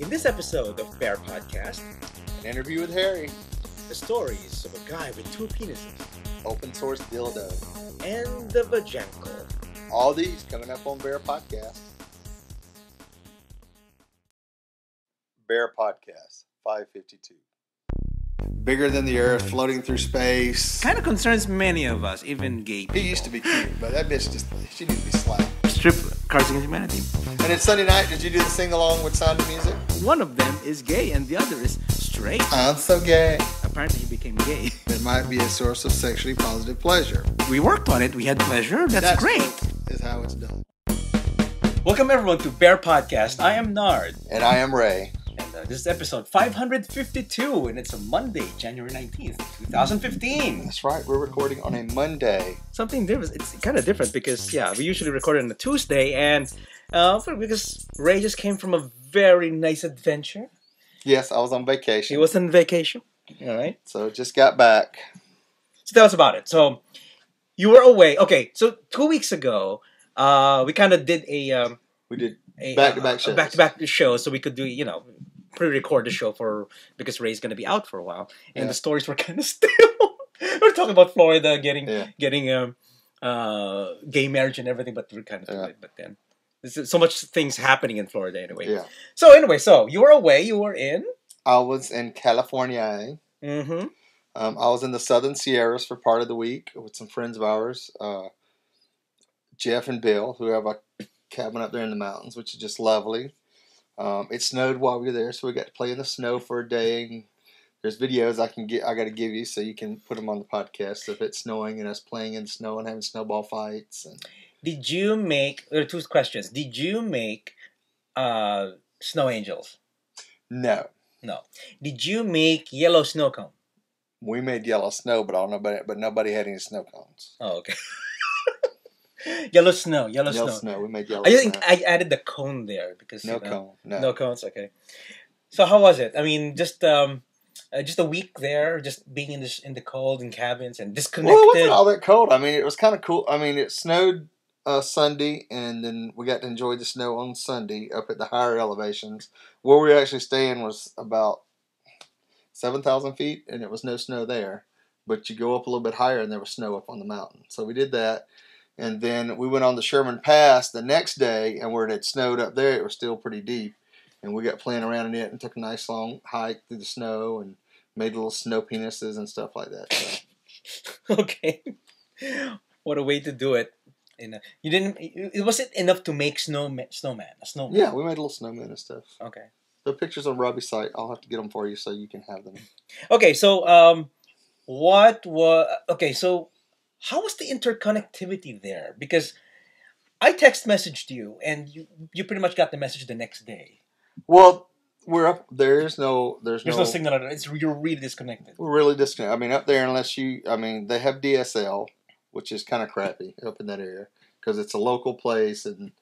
In this episode of BearPodcast, An interview with Harry. the stories of a guy with two penises Open source dildo. and the vajankle. All these coming up on Bear Podcast. Bear Podcast 552. Bigger than the Earth, floating through space. Kind of concerns many of us, even gay people. He used to be cute, but that bitch she needs to be slapped. Strip Cards Against Humanity. And it's Sunday night. Did you do the sing along with Sound of Music? One of them is gay and the other is straight. I'm so gay. Apparently he became gay. It might be a source of sexually positive pleasure. We worked on it. We had pleasure. That's great. Is how it's done. Welcome everyone to Bear Podcast. I am Nard. And I am Ray. And this is episode 552 and it's a Monday, January 19th, 2015. That's right. We're recording on a Monday. Something different. It's kind of different because, we usually record it on a Tuesday and because Ray just came from a very nice adventure. Yes, I was on vacation. He was on vacation. All right. So just got back. So tell us about it. So you were away. Okay. So 2 weeks ago, we kind of did We did back-to-back shows. Back-to-back shows, so we could do, pre-record the show because Ray's going to be out for a while. And the stories were kind of still. We're talking about Florida getting gay marriage and everything, but we're kind of doing it. But then there's so much things happening in Florida anyway. Yeah. So anyway, you were away. You were in? I was in California. Mm-hmm. I was in the Southern Sierras for part of the week with some friends of ours, Jeff and Bill, who have a cabin up there in the mountains, which is just lovely. It snowed while we were there, so we got to play in the snow for a day. And there's videos I got to give you so you can put them on the podcast of it snowing and us playing in the snow and having snowball fights. And Did you make? There are two questions. Did you make snow angels? No. No. Did you make yellow snow cone? We made yellow snow, but nobody had any snow cones. Oh, okay. Yellow snow. We made yellow I snow. think I added the cone there because No cone. No cones. Okay. So how was it? I mean, just a week there, just being in the cold in cabins and disconnected. Well, it wasn't all that cold. I mean, it was kind of cool. I mean, it snowed Sunday, and then we got to enjoy the snow on Sunday up at the higher elevations. Where we were actually staying was about 7,000 feet, and it was no snow there. But you go up a little bit higher, and there was snow up on the mountain. So we did that. And then we went on the Sherman Pass the next day, and where it had snowed up there, it was still pretty deep. And we got playing around in it and took a nice long hike through the snow and made little snow penises and stuff like that. So. Okay. What a way to do it. You didn't. It wasn't enough to make a snowman. Yeah, we made little snowmen and stuff. Okay. The pictures on Robbie's site. I'll have to get them for you so you can have them. Okay, so so how was the interconnectivity there? Because I text messaged you, and you pretty much got the message the next day. Well, we're up. There's no signal. You're really disconnected. We're really disconnected. I mean, up there, they have DSL, which is kind of crappy up in that area because it's a local place, and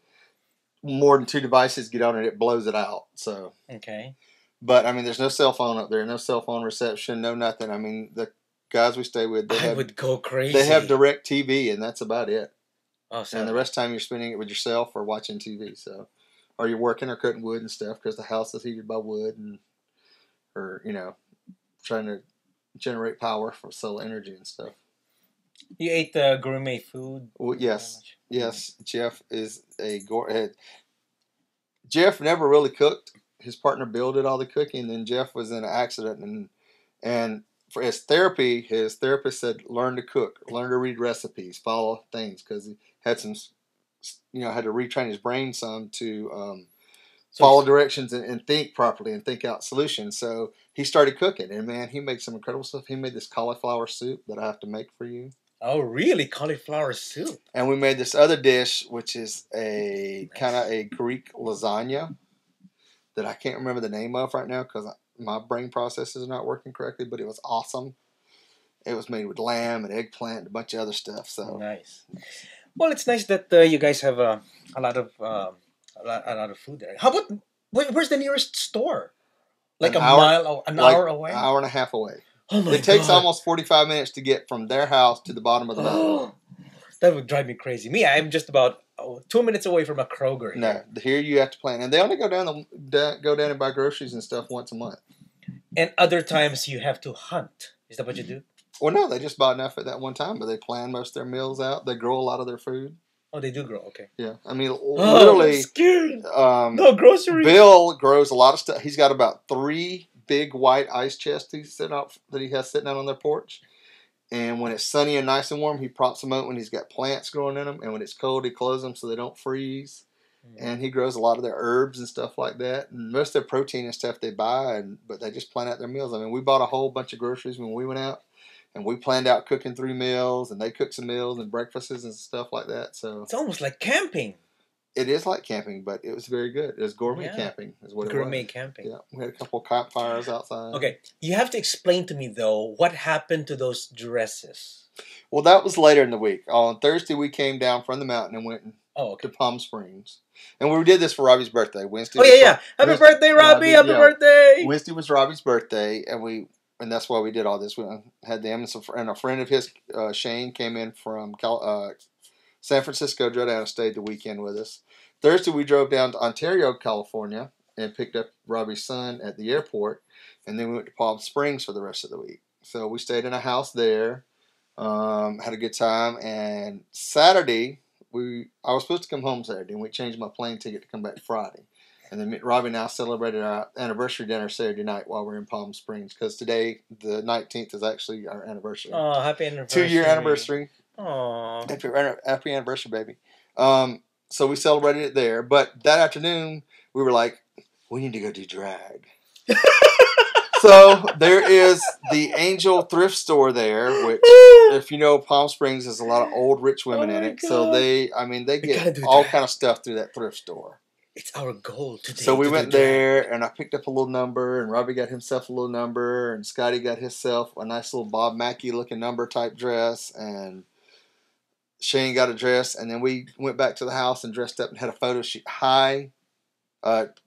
more than two devices get on it, it blows it out. So okay. But I mean, there's no cell phone up there, no cell phone reception, no nothing. I mean, the guys we stay with, I would go crazy. They have direct TV, and that's about it. Oh, so and the rest of the time you're spending it with yourself or watching TV. So, or you're working or cutting wood and stuff because the house is heated by wood, or trying to generate power for solar energy and stuff. You ate gourmet food? Well, yes. Jeff is Jeff never really cooked. His partner Bill did all the cooking. Then Jeff was in an accident, and for his therapy, his therapist said, "Learn to cook, learn to read recipes, follow things," because he had some, had to retrain his brain some to follow directions and think properly and think out solutions. So he started cooking, and man, he made some incredible stuff. He made this cauliflower soup that I have to make for you. Oh, really? Cauliflower soup? And we made this other dish, which is a kind of a Greek lasagna that I can't remember the name of right now because my brain processes are not working correctly, but it was awesome. It was made with lamb and eggplant and a bunch of other stuff. So nice. Well, it's nice that you guys have a lot of food there. How about where's the nearest store? Like an hour away? An hour and a half away. Oh my It takes God. almost 45 minutes to get from their house to the bottom of the mountain. That would drive me crazy. Me, I'm just about 2 minutes away from a Kroger. No, here you have to plan, and they only go down and buy groceries and stuff once a month. And other times you have to hunt. Is that what you do? Well, no, they just buy enough at that one time, but they plan most of their meals out. They grow a lot of their food. Oh, they do grow. Okay. Yeah, I mean, literally. I'm scared. No groceries. Bill grows a lot of stuff. He's got about 3 big white ice chests that he has sitting out on their porch. And when it's sunny and nice and warm, he props them out when he's got plants growing in them. And when it's cold, he closes them so they don't freeze. And he grows a lot of their herbs and stuff like that. And most of their protein and stuff they buy, but they just plan out their meals. I mean, we bought a whole bunch of groceries when we went out. And we planned out cooking 3 meals, and they cooked some meals and breakfasts and stuff like that. So it's almost like camping. It is like camping, but it was very good. It was gourmet camping, is what gourmet it was. Camping. Yeah, we had a couple of campfires outside. Okay, you have to explain to me though what happened to those dresses. Well, that was later in the week. On Thursday, we came down from the mountain and went to Palm Springs, and we did this for Robbie's birthday. Wednesday. Oh yeah! Happy birthday, Robbie! Happy birthday! Wednesday was Robbie's birthday, and that's why we did all this. We had them, and a friend of his, Shane, came in from San Francisco, drove down and stayed the weekend with us. Thursday, we drove down to Ontario, California, and picked up Robbie's son at the airport, and then we went to Palm Springs for the rest of the week. So we stayed in a house there, had a good time, and Saturday, I was supposed to come home Saturday, and we changed my plane ticket to come back Friday. And then Robbie and I celebrated our anniversary dinner Saturday night while we're in Palm Springs, because today, the 19th, is actually our anniversary. Oh, happy anniversary. 2-year anniversary. Oh. Happy anniversary, baby. So we celebrated it there. But that afternoon, we were like, we need to go do drag. So there is the Angel thrift store there, which, if you know Palm Springs, there's a lot of old rich women in it. God. So they get all kind of stuff through that thrift store. It's our goal today. So we went there, and I picked up a little number, and Robbie got himself a little number, and Scotty got himself a nice little Bob Mackie looking number type dress, and Shane got a dress, and then we went back to the house and dressed up and had a photo shoot.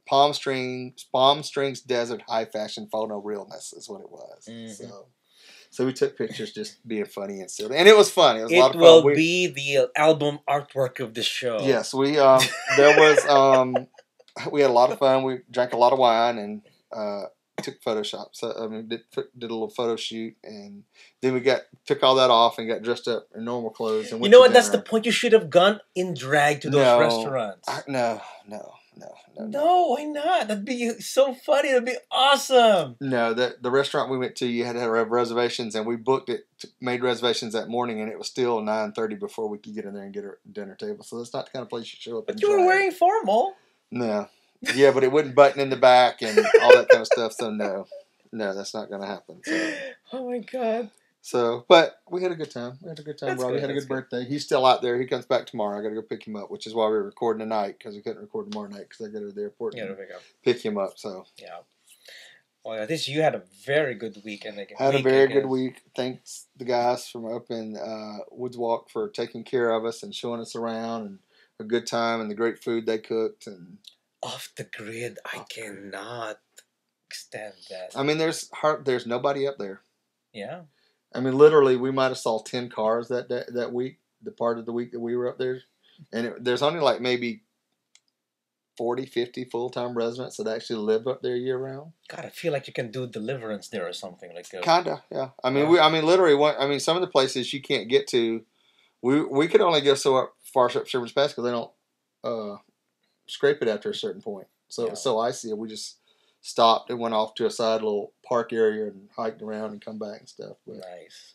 Palm Springs Desert high fashion photo realness is what it was. Mm-hmm. So we took pictures just being funny and silly. And it was fun. It was a lot of fun. It will be the album artwork of the show. Yes, we had a lot of fun. We drank a lot of wine and took Photoshop. So did a little photo shoot, and then we took all that off and got dressed up in normal clothes. And you know what? That's the point. You should have gone in drag to those restaurants. No, why not? That'd be so funny. That'd be awesome. No, the restaurant we went to, you had to have reservations, and we booked it, made reservations that morning, and it was still 9:30 before we could get in there and get a dinner table. So that's not the kind of place you show up. But you were wearing formal. No, yeah, but it wouldn't button in the back and all that kind of stuff. So no, that's not going to happen. So. Oh my God. So, but we had a good time. Robbie had a good birthday. He's still out there. He comes back tomorrow. I got to go pick him up, which is why we were recording tonight, because we couldn't record tomorrow night because I got to the airport and pick him up. So yeah. Well, at least you had a very good weekend. Had a very good week. Thanks the guys from up in Woods Walk for taking care of us and showing us around, and a good time, and the great food they cooked. And off the grid, I cannot stand that. I mean, there's nobody up there. Yeah. I mean, literally, we might have saw 10 cars that week, the part of the week that we were up there. And there's only like maybe 40, 50 full-time residents that actually live up there year-round. God, I feel like you can do deliverance there or something like that. Kinda, yeah. I mean, literally, some of the places you can't get to, we could only go so far up Sherman's Pass because they don't scrape it after a certain point. So it was so icy, we just stopped and went off to a side little park area and hiked around and come back and stuff. But, nice.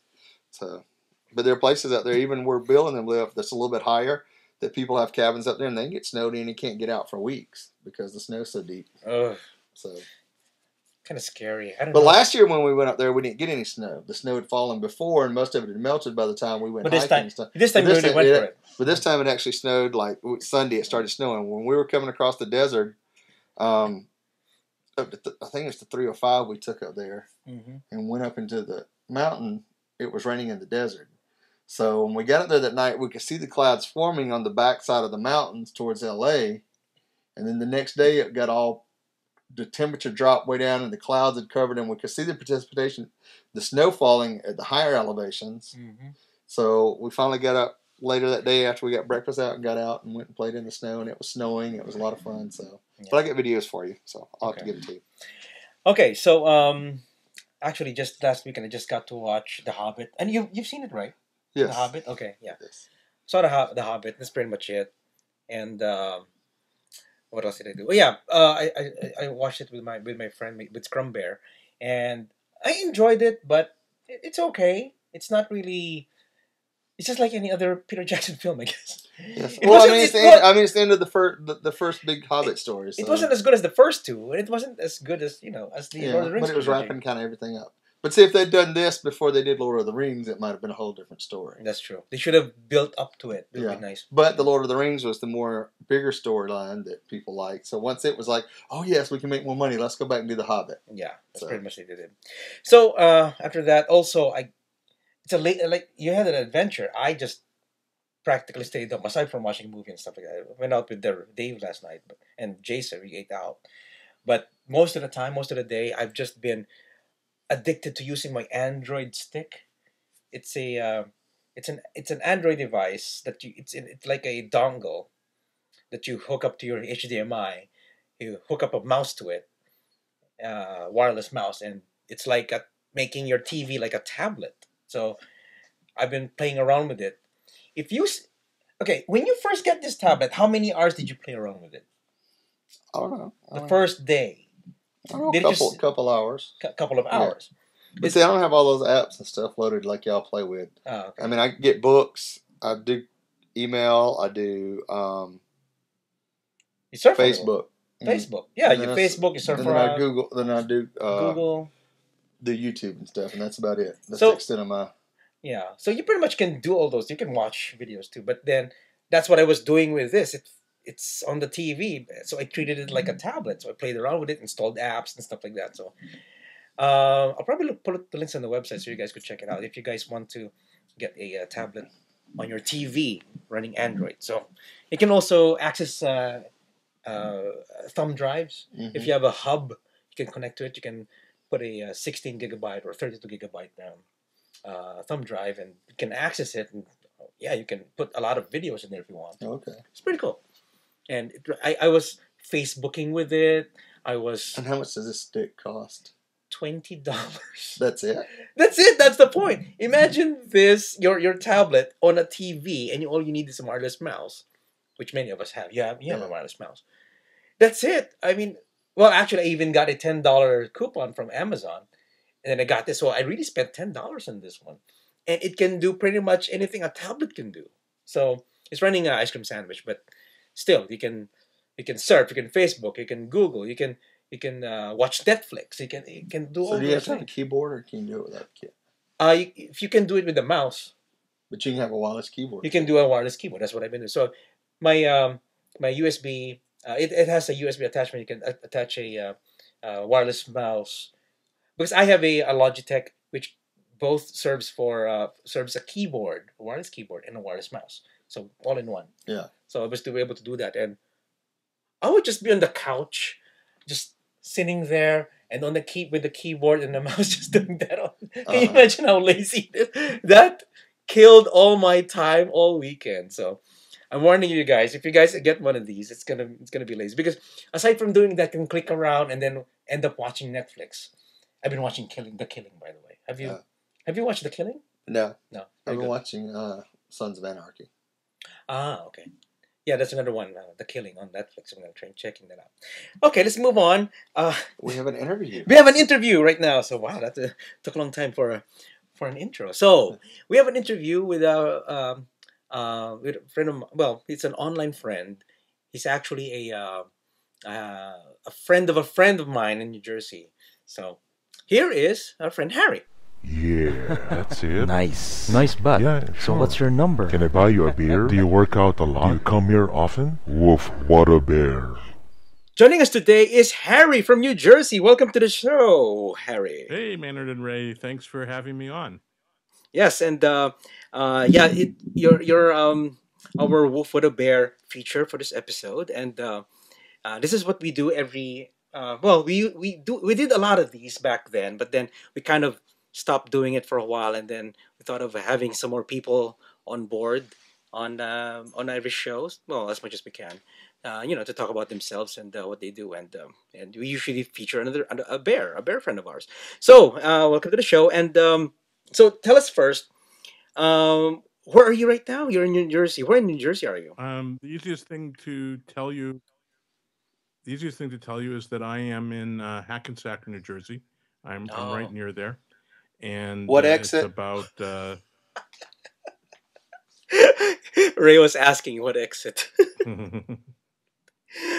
But there are places out there, even where Bill and them live, that's a little bit higher, that people have cabins up there and they get snowed in and can't get out for weeks because the snow's so deep. Ugh. So kind of scary. I don't know. But last year when we went up there, we didn't get any snow. The snow had fallen before, and most of it had melted by the time we went hiking and stuff. This time we really went for it. But this time it actually snowed, like Sunday it started snowing. When we were coming across the desert, I think it's the 305 we took up there, and went up into the mountain. It was raining in the desert. So when we got up there that night, we could see the clouds forming on the backside of the mountains towards LA. And then the next day, the temperature dropped way down and the clouds had covered, and we could see the precipitation, the snow falling at the higher elevations. So we finally got up later that day after we got breakfast out and got out and went and played in the snow, and it was snowing. It was a lot of fun. So, but I get videos for you, so I'll have to give it to you. Okay, so actually, just last weekend I just got to watch The Hobbit, and you've seen it, right? Yes. The Hobbit. Okay, yeah. Yes. Saw the Hobbit. That's pretty much it. And what else did I do? Well, yeah, I watched it with my friend with Scrum Bear, and I enjoyed it, but it's okay. It's not really. It's just like any other Peter Jackson film, I guess. Yes. Well, I mean, it's the end of the first big Hobbit story. So. It wasn't as good as the first two, and it wasn't as good as as the Lord of the Rings. But it was wrapping kind of everything up. But see, if they'd done this before they did Lord of the Rings, it might have been a whole different story. That's true. They should have built up to it. It would be nice. But the Lord of the Rings was the more bigger storyline that people liked. So once it was like, oh yes, we can make more money. Let's go back and do the Hobbit. Yeah, that's pretty much what they did. So after that, also it's a late you had an adventure. I just practically stayed home aside from watching a movie and stuff like that. I went out with Dave last night, and Jason. We ate out, but most of the time, most of the day, I've just been addicted to using my Android stick. It's it's an Android device that it's like a dongle that you hook up to your HDMI. You hook up a mouse to it, wireless mouse, and it's like making your TV like a tablet. So I've been playing around with it. When you first get this tablet, how many hours did you play around with it? I don't know. The first day. I don't know, couple hours. Couple of hours. Yeah. But see, I don't have all those apps and stuff loaded like y'all play with. Oh, okay. I mean, I get books. I do email. I do you surf Facebook. Facebook. Yeah, you Facebook. You surf around. Then I Google. Then I do Google. Do YouTube and stuff, and that's about it. That's the extent of my... Yeah, so you pretty much can do all those. You can watch videos too, but then that's what I was doing with this. It's on the TV, so I treated it like a tablet. So I played around with it, installed apps and stuff like that. So I'll probably put the links on the website so you guys could check it out if you guys want to get a tablet on your TV running Android. So you can also access thumb drives. Mm-hmm. If you have a hub, you can connect to it. You can put a 16 gigabyte or 32 gigabyte thumb drive, and you can access it. And you can put a lot of videos in there if you want. Okay, it's pretty cool. And I was Facebooking with it. And how much does this stick cost? $20. That's it. That's it. That's the point. Imagine this: your tablet on a TV, and all you need is a wireless mouse, which many of us have. You have a wireless mouse. That's it. I mean, well, actually, I even got a $10 coupon from Amazon, and then I got this. So I really spent $10 on this one, and it can do pretty much anything a tablet can do. So it's running an ice cream sandwich, but still, you can surf, you can Facebook, you can Google, you can watch Netflix, you can do all. So do you have to have a keyboard, or can you do it without a keyboard? If you can do it with the mouse, but you can have a wireless keyboard. You can do a wireless keyboard. That's what I've been doing. So my my USB, it has a USB attachment. You can attach a wireless mouse, because I have a Logitech which both serves a keyboard, a wireless keyboard, and a wireless mouse. So all in one. Yeah. So I was to be able to do that, and I would just be on the couch, just sitting there, and on with the keyboard and the mouse, just doing that. Can you imagine how lazy it is? That killed all my time all weekend. So I'm warning you guys: if you guys get one of these, it's gonna be lazy, because aside from doing that, you can click around and then end up watching Netflix. I've been watching The Killing, by the way. Have you watched The Killing? No. No. I've been watching Sons of Anarchy. Okay. Yeah, that's another one, The Killing on Netflix. I'm going to try checking that out. Okay, let's move on. We have an interview. We have an interview right now. So, wow, that took a long time for an intro. So, we have an interview with a friend of, well, it's an online friend. He's actually a friend of mine in New Jersey. So, here is our friend Harry. Yeah, that's it. Nice butt. Yeah, sure. So what's your number? Can I buy you a beer? Do you work out a lot? Do you come here often? Woof, what a bear. Joining us today is Harry from New Jersey. Welcome to the show, Harry. Hey, Nard and Ray. Thanks for having me on. Yes, and you're our Wolf with a Bear feature for this episode, and this is what we do every. We did a lot of these back then, but then we kind of stopped doing it for a while, and then we thought of having some more people on board on every show. Well, as much as we can. To talk about themselves and what they do, and we usually feature a bear friend of ours. So, welcome to the show, and so tell us first, where are you right now? You're in New Jersey. Where in New Jersey are you? The easiest thing to tell you, is that I am in Hackensack, New Jersey. I'm right Oh, near there, and What it's exit? about Ray was asking what exit.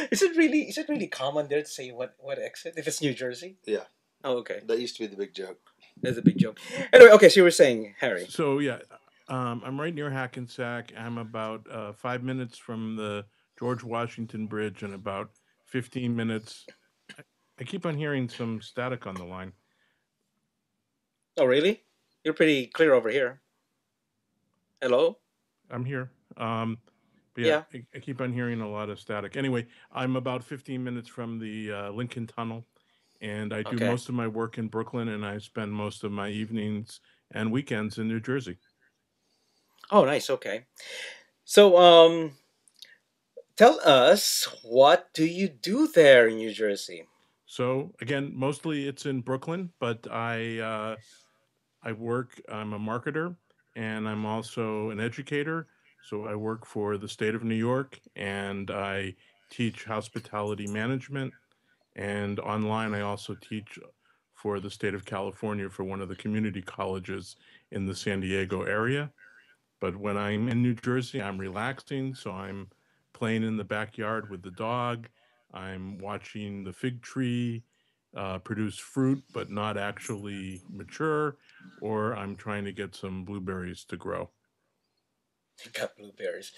Is it really common there to say what exit if it's New Jersey? Yeah, Oh, okay, that used to be the big joke. that's a big joke. Anyway, okay, so you were saying Harry. so yeah. I'm right near Hackensack. I'm about 5 minutes from the George Washington Bridge, and about 15 minutes. I, I keep on hearing some static on the line. Oh, really? You're pretty clear over here. Hello? I'm here. But yeah, Yeah. I keep on hearing a lot of static. Anyway, I'm about 15 minutes from the Lincoln Tunnel, and I do Okay. most of my work in Brooklyn, and I spend most of my evenings and weekends in New Jersey. Oh, nice. Okay. So, tell us, what do you do there in New Jersey? So again, mostly it's in Brooklyn, but I work. I'm a marketer, and I'm also an educator. So I work for the state of New York, and I teach hospitality management. And online, I also teach for the state of California for one of the community colleges in the San Diego area. But when I'm in New Jersey, I'm relaxing. So I'm playing in the backyard with the dog. I'm watching the fig tree produce fruit, but not actually mature. Or I'm trying to get some blueberries to grow. You got blueberries.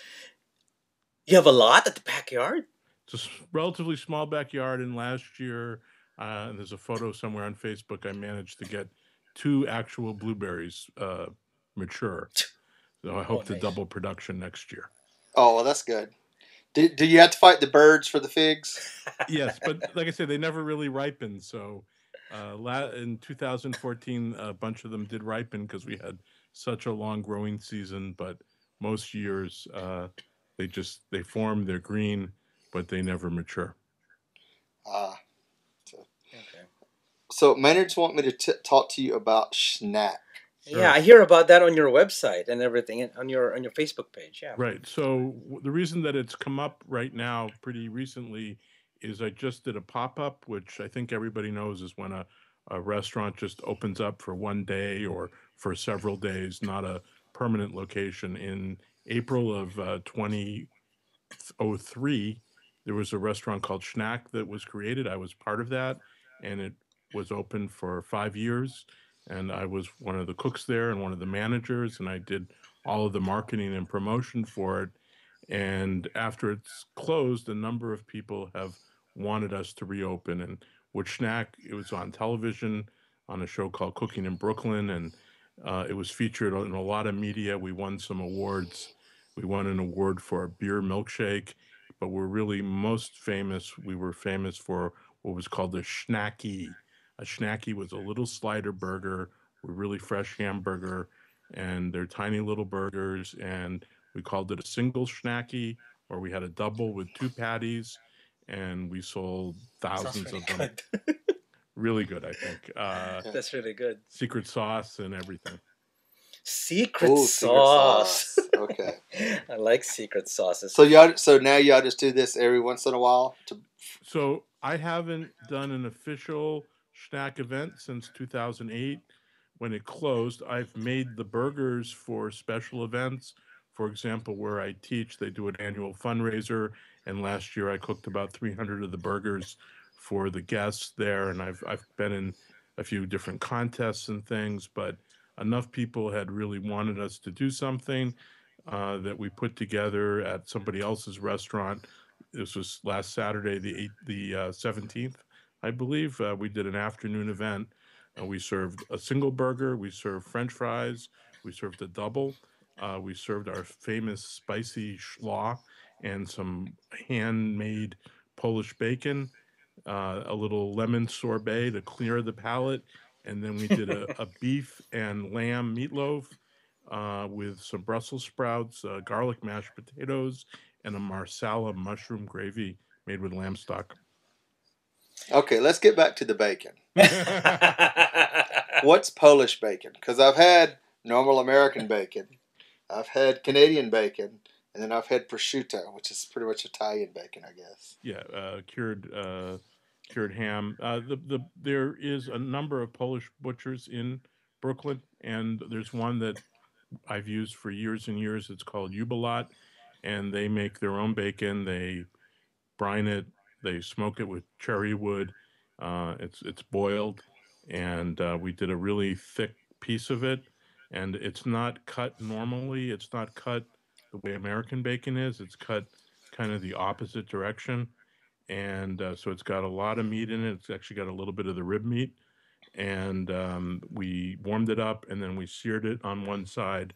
You have a lot at the backyard? It's a relatively small backyard. And last year, there's a photo somewhere on Facebook, I managed to get two actual blueberries mature. So I Oh, hope to nice. double production next year. Oh, well, that's good. Do you have to fight the birds for the figs? Yes, but like I said, they never really ripen. So in 2014, a bunch of them did ripen because we had such a long growing season. But most years, they form, they're green, but they never mature. Ah, so, Okay. so Maynard's want me to talk to you about Schnack. Yeah, Sure. I hear about that on your website and everything, and on your Facebook page. Yeah. Right. So the reason that it's come up right now pretty recently is I just did a pop up, which I think everybody knows is when a restaurant just opens up for one day or for several days, not a permanent location. In April of 2003, there was a restaurant called Schnack that was created. I was part of that, and it was open for 5 years. And I was one of the cooks there and one of the managers, and I did all of the marketing and promotion for it. And after it's closed, a number of people have wanted us to reopen. And with Schnack, it was on television on a show called Cooking in Brooklyn, and it was featured in a lot of media. We won some awards. We won an award for a beer milkshake, but we're really most famous. We were famous for what was called a schnacky. A schnacky was a little slider burger with really fresh hamburger, and they're tiny little burgers. And we called it a single schnacky, or we had a double with two patties, and we sold Sounds thousands really of them. good. Really good, I think. That's really good. Secret sauce and everything. Secret Oh, secret sauce. sauce. Okay. I like secret sauces. So now y'all just do this every once in a while. So I haven't done an official Schnack event since 2008 when it closed. I've made the burgers for special events. For example, where I teach, they do an annual fundraiser, and last year I cooked about 300 of the burgers for the guests there. And I've been in a few different contests and things, but enough people had really wanted us to do something that we put together at somebody else's restaurant. This was last Saturday, the 17th, I believe. We did an afternoon event. We served a single burger. We served French fries. We served a double. We served our famous spicy schlaw and some handmade Polish bacon, a little lemon sorbet to clear the palate, and then we did a beef and lamb meatloaf. with some Brussels sprouts, garlic mashed potatoes, and a marsala mushroom gravy made with lamb stock. Okay, let's get back to the bacon. What's Polish bacon? Because I've had normal American bacon, I've had Canadian bacon, and then I've had prosciutto, which is pretty much Italian bacon, I guess. Yeah, cured ham. There is a number of Polish butchers in Brooklyn, and there's one that I've used for years and years. It's called Ubalot, and they make their own bacon. They brine it, they smoke it with cherry wood. It's boiled, and we did a really thick piece of it, and it's not cut normally. It's not cut the way American bacon is. It's cut kind of the opposite direction, and so it's got a lot of meat in it. It's actually got a little bit of the rib meat, and we warmed it up, and then we seared it on one side,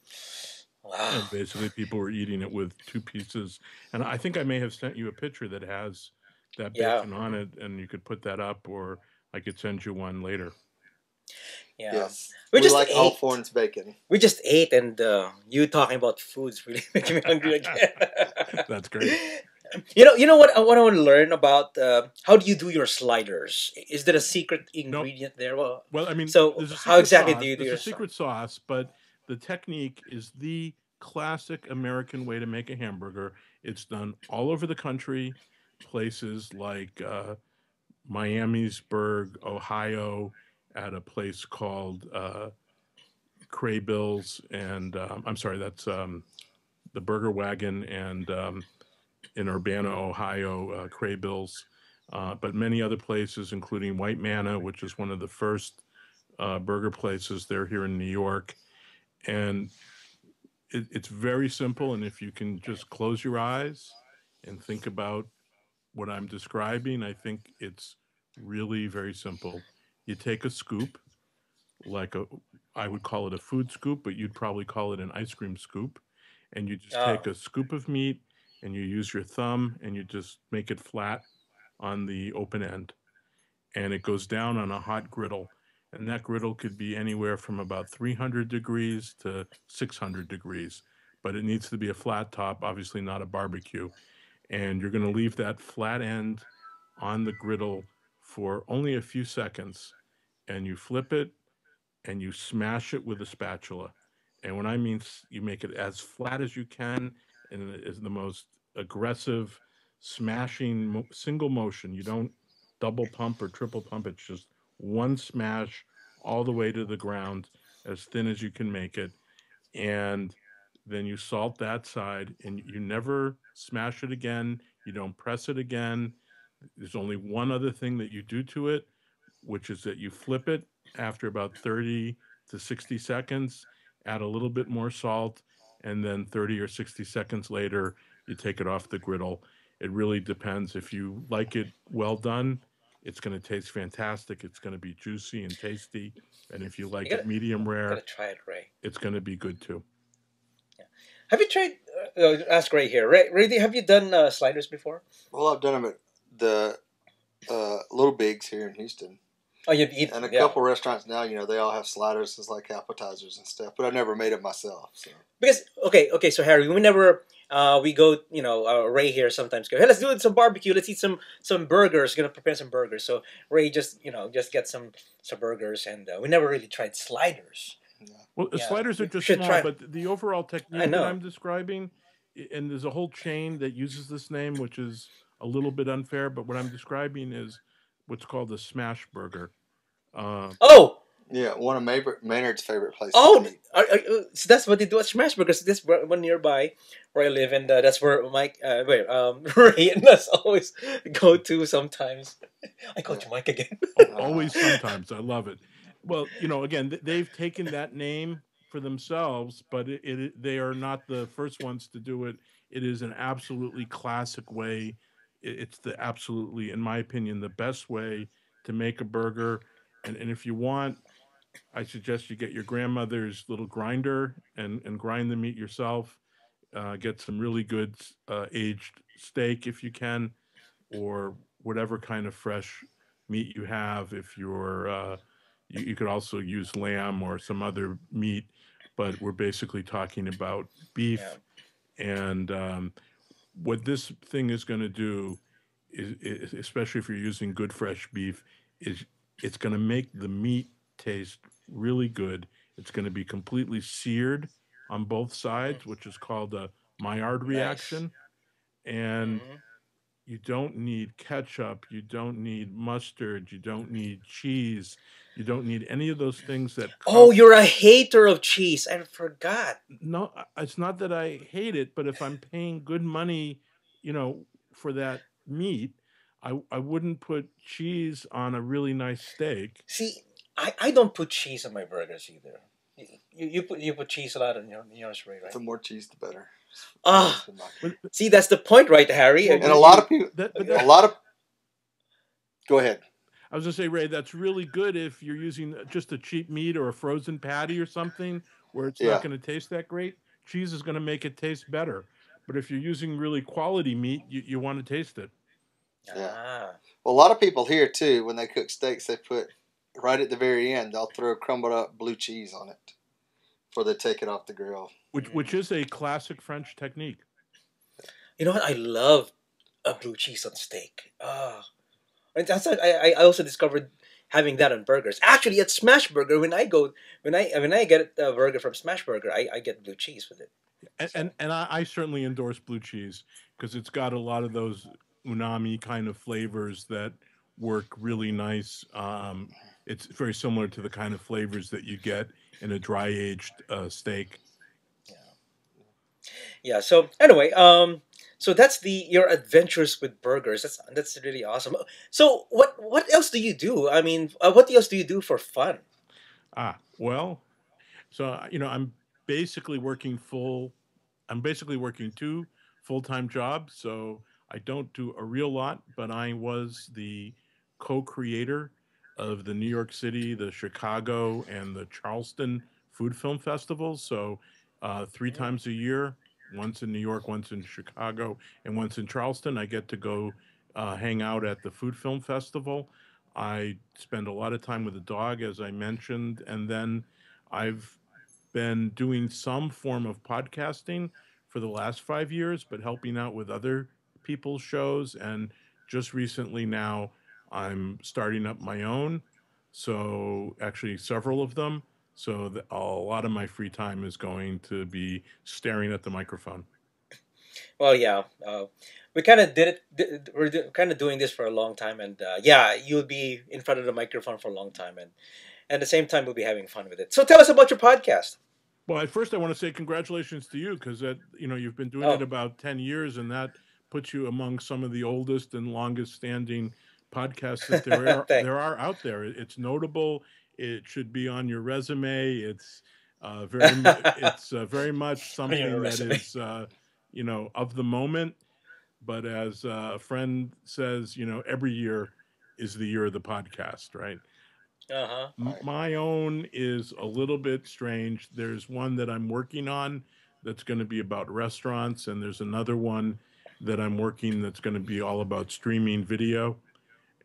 Wow. and basically people were eating it with two pieces. And I think I may have sent you a picture that has that Yeah. bacon on it, and you could put that up, or I could send you one later. Yeah. Yes. We We just like all ate. forms bacon. We just ate, and you talking about foods really making me hungry again. That's great. You know what I want to learn about. How do you do your sliders? Is there a secret No, ingredient there? Well, well, I mean, so there's a how secret exactly do sauce. you do There's a your sliders? secret sauce, but the technique is the classic American way to make a hamburger. It's done all over the country, places like Miamisburg, Ohio, at a place called Craybills, and I'm sorry, that's the Burger Wagon, and in Urbana, Ohio, Craybills, but many other places, including White Manna, which is one of the first burger places there here in New York. And it's very simple. And if you can just close your eyes and think about what I'm describing, I think it's really very simple. You take a scoop, like I would call it a food scoop, but you'd probably call it an ice cream scoop. And you just Oh, take a scoop of meat and you use your thumb and you just make it flat on the open end. And it goes down on a hot griddle. And that griddle could be anywhere from about 300 degrees to 600 degrees. But it needs to be a flat top, obviously not a barbecue. And you're going to leave that flat end on the griddle for only a few seconds. And you flip it and you smash it with a spatula. And when I mean you make it as flat as you can, and it is the most aggressive smashing single motion. You don't double pump or triple pump. It's just one smash all the way to the ground, as thin as you can make it. And then you salt that side, and you never smash it again. You don't press it again. There's only one other thing that you do to it, which is that you flip it after about 30 to 60 seconds, add a little bit more salt, and then 30 or 60 seconds later, you take it off the griddle. It really depends. If you like it well done, it's going to taste fantastic. It's going to be juicy and tasty. And if you you like it gotta medium gotta rare, try it, Ray. it's going to be good too. Yeah. Have you tried? Ask Ray here. Ray, have you done sliders before? Well, I've done them at the Little Bigs here in Houston. Oh, you've eaten. And a Yeah. couple restaurants now, they all have sliders as like appetizers and stuff. But I've never made it myself. So Because okay, so Harry, whenever we go, Ray here sometimes go, hey, let's do some barbecue. Let's eat some burgers. Gonna prepare some burgers. So Ray just get some burgers, and we never really tried sliders. yeah. Well, Yeah, sliders are we just should small, try. but the overall I technique that know. I'm describing, and there's a whole chain that uses this name, which is a little bit unfair, but what I'm describing is what's called a smash burger. Uh, Oh, Yeah, one of Maynard's favorite places oh, to eat. so that's what they do at Smash Burgers. This one nearby where I live, and that's where Mike, Ray and us always go to sometimes. I called Yeah. you Mike again. always, sometimes. I love it. Well, again, they've taken that name for themselves, but they are not the first ones to do it. It is an absolutely classic way. It's the absolutely, in my opinion, the best way to make a burger. And if you want, I suggest you get your grandmother's little grinder and grind the meat yourself. Get some really good aged steak if you can, or whatever kind of fresh meat you have. If you could also use lamb or some other meat, but we're basically talking about beef. And what this thing is going to do is, especially if you're using good fresh beef, is it's going to make the meat taste really good. It's going to be completely seared on both sides, which is called a Maillard Nice. reaction. And Hmm. you don't need ketchup, you don't need mustard, you don't need cheese, you don't need any of those things that Oh, you're a hater of cheese. I forgot. no, it's not that I hate it, but if I'm paying good money, for that meat, I wouldn't put cheese on a really nice steak. See, I don't put cheese on my burgers either. You put cheese a lot on yours, Ray, right? The more cheese, the better. Ah, But see, that's the point, right, Harry? Well, And a lot of people, but a lot of. Go ahead. I was gonna say, Ray, that's really good if you're using just a cheap meat or a frozen patty or something where it's not Yeah. going to taste that great. Cheese is going to make it taste better. But if you're using really quality meat, you want to taste it. Yeah. Ah, Well, a lot of people here too, when they cook steaks, they put right at the very end, they'll throw crumbled up blue cheese on it before they take it off the grill. Which is a classic French technique. you know what? I love a blue cheese on steak. Ah, and that's I also discovered having that on burgers. Actually, at Smash Burger, when I get a burger from Smash Burger, I get blue cheese with it. And So I certainly endorse blue cheese because it's got a lot of those umami kind of flavors that work really nice. It's very similar to the kind of flavors that you get in a dry aged steak. yeah, yeah. So anyway, so that's the your adventures with burgers. That's really awesome. So what else do you do? I mean, what else do you do for fun? Well, so basically working full. I'm basically working two full-time jobs, so I don't do a real lot. But I was the co-creator of the New York City, the Chicago, and the Charleston Food Film Festivals. So three Mm. times a year, once in New York, once in Chicago, and once in Charleston, I get to go hang out at the Food Film Festival. I spend a lot of time with the dog, as I mentioned, and then I've been doing some form of podcasting for the last 5 years, but helping out with other people's shows. And just recently now, I'm starting up my own. So, actually, several of them. So, a lot of my free time is going to be staring at the microphone. Well, yeah, we kind of did it. We're kind of doing this for a long time, and yeah, you'll be in front of the microphone for a long time, and at the same time, we'll be having fun with it. So, tell us about your podcast. Well, at first, I want to say congratulations to you because you've been doing it Oh, about 10 years, and that puts you among some of the oldest and longest standing podcasts that thank. there are out there. It's notable. It should be on your resume. It's very much On your something that resume. is of the moment. But as a friend says, every year is the year of the podcast, right? Uh huh. Right. My own is a little bit strange. There's one that I'm working on that's going to be about restaurants, and there's another one that I'm working that's going to be all about streaming video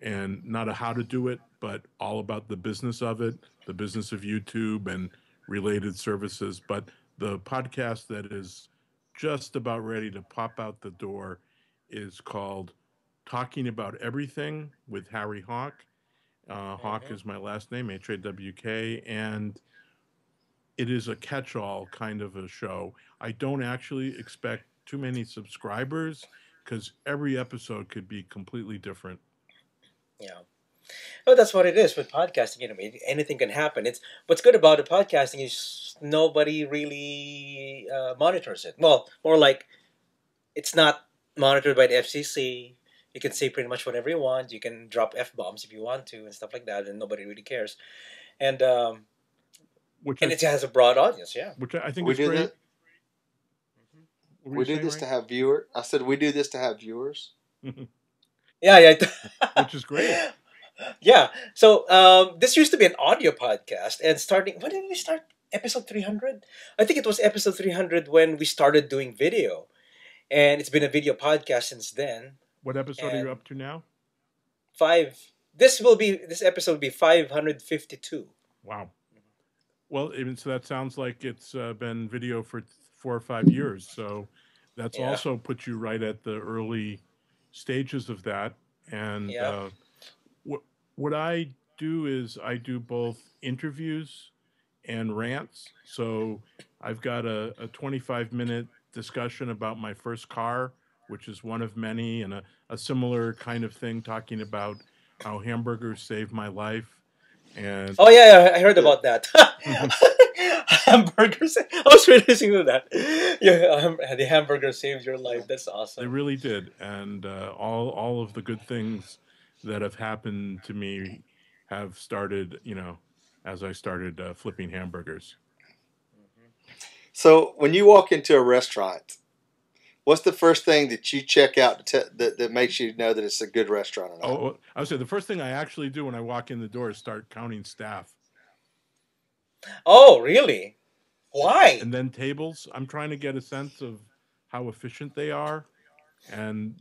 and not a how to do it, but all about the business of it, the business of YouTube and related services. But the podcast that is just about ready to pop out the door is called Talking About Everything with Harry Hawk. Hawk Hmm. is my last name, HAWK, and it is a catch all kind of a show. I don't actually expect too many subscribers because every episode could be completely different. Yeah. Oh, that's what it is with podcasting. You know, I mean, anything can happen. It's what's good about the podcasting is nobody really monitors it. Well, more like it's not monitored by the FCC. You can say pretty much whatever you want. You can drop f bombs if you want to and stuff like that, and nobody really cares. And which and I it has a broad audience. Yeah. which I think We is do great. that. What were you We do saying, this Ray? to have viewers. I said we do this to have viewers. Yeah, yeah. Which is great. Yeah. So this used to be an audio podcast, and starting when did we start? Episode 300? I think it was episode 300 when we started doing video, and it's been a video podcast since then. What episode are you And up to now? five. This episode will be 552. Wow. Well, even so, that sounds like it's been video for 4 or 5 years. So that's Yeah, also put you right at the early stages of that. And yeah. what what I do is I do both interviews and rants. So I've got a 25-minute discussion about my first car, which is one of many, and a similar kind of thing talking about how hamburgers saved my life. And Oh yeah, yeah, I heard Yeah. about that. Hamburgers. I was really listening to that. Yeah, the hamburger saved your life. That's they awesome. really did. And all of the good things that have happened to me have started, as I started flipping hamburgers. So when you walk into a restaurant, what's the first thing that you check out that makes you know that it's a good restaurant or not? Oh, I would say the first thing I actually do when I walk in the door is start counting staff. Oh, really? Why? And then tables. I'm trying to get a sense of how efficient they are. And,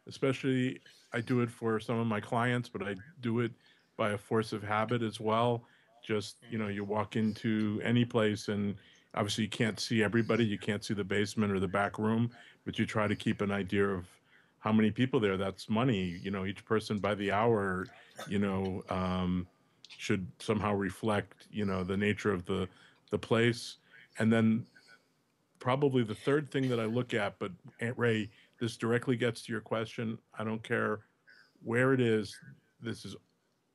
especially I do it for some of my clients, but I do it by a force of habit as well. Just, you walk into any place and obviously you can't see everybody. You can't see the basement or the back room, but you try to keep an idea of how many people there. That's money. Each person by the hour, you know, um, should somehow reflect, the nature of the place. And then probably the third thing that I look at, but Aunt Ray, this directly gets to your question. I don't care where it is. This is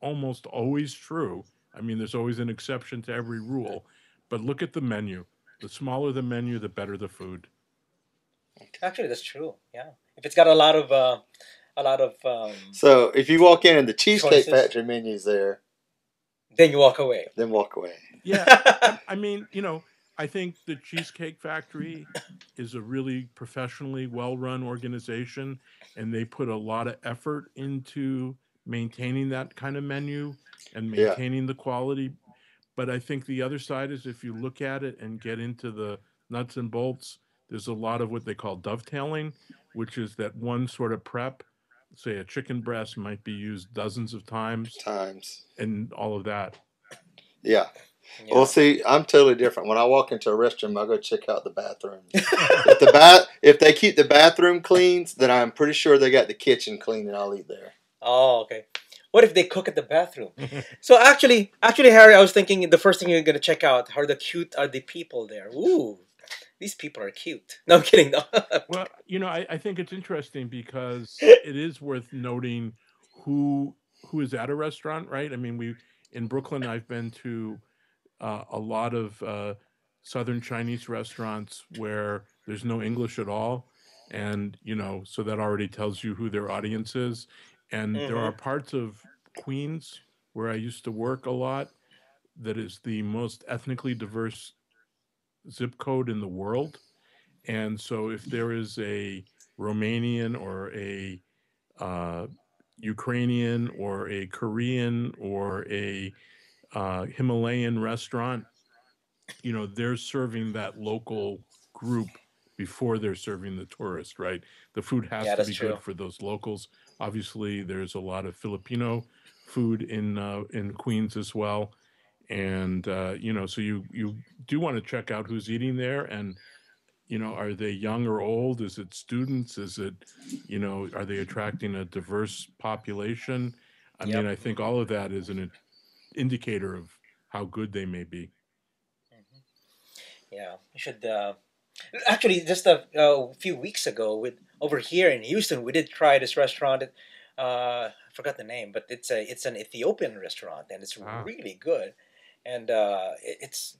almost always true. I mean, there's always an exception to every rule, but look at the menu. The smaller the menu, the better the food. Actually, that's true. Yeah, if it's got a lot of So if you walk in and the Cheesecake choices, Factory menu's there, then you walk away. then walk away. Yeah, I mean, I think the Cheesecake Factory is a really professionally well run organization, and they put a lot of effort into maintaining that kind of menu and Yeah. maintaining the quality. But I think the other side is if you look at it and get into the nuts and bolts, there's a lot of what they call dovetailing, which is that one sort of prep, say a chicken breast might be used dozens of times Times. and all of that. Yeah. Well, Yeah. see, I'm totally different. When I walk into a restroom, I go check out the bathrooms. If they keep the bathroom clean, then I'm pretty sure they got the kitchen clean, and I'll eat there. Oh, okay. What if they cook at the bathroom? So actually, Harry, I was thinking the first thing you're gonna check out how the cute are the people there. Ooh, these people are cute. No, I'm kidding. No. Well, I think it's interesting because it is worth noting who who is at a restaurant, right? I mean, we in Brooklyn, I've been to a lot of Southern Chinese restaurants where there's no English at all, and so that already tells you who their audience is. And there Hmm. are parts of Queens where I used to work a lot that is the most ethnically diverse zip code in the world. And so, if there is a Romanian or a uh, Ukrainian or a Korean or a Himalayan restaurant, they're serving that local group before they're serving the tourist, right? The food has Yeah, to that's be good true. for those locals. Obviously, there's a lot of Filipino food in Queens as well, and so you do want to check out who's eating there, and are they young or old? Is it students? Is it, are they attracting a diverse population? I mean, Yep. I think all of that is an indicator of how good they may be. Hmm. Yeah, you should. Actually, just a few weeks ago, with over here in Houston, we did try this restaurant. I forgot the name, but it's an Ethiopian restaurant, and it's Ah, really good. And it's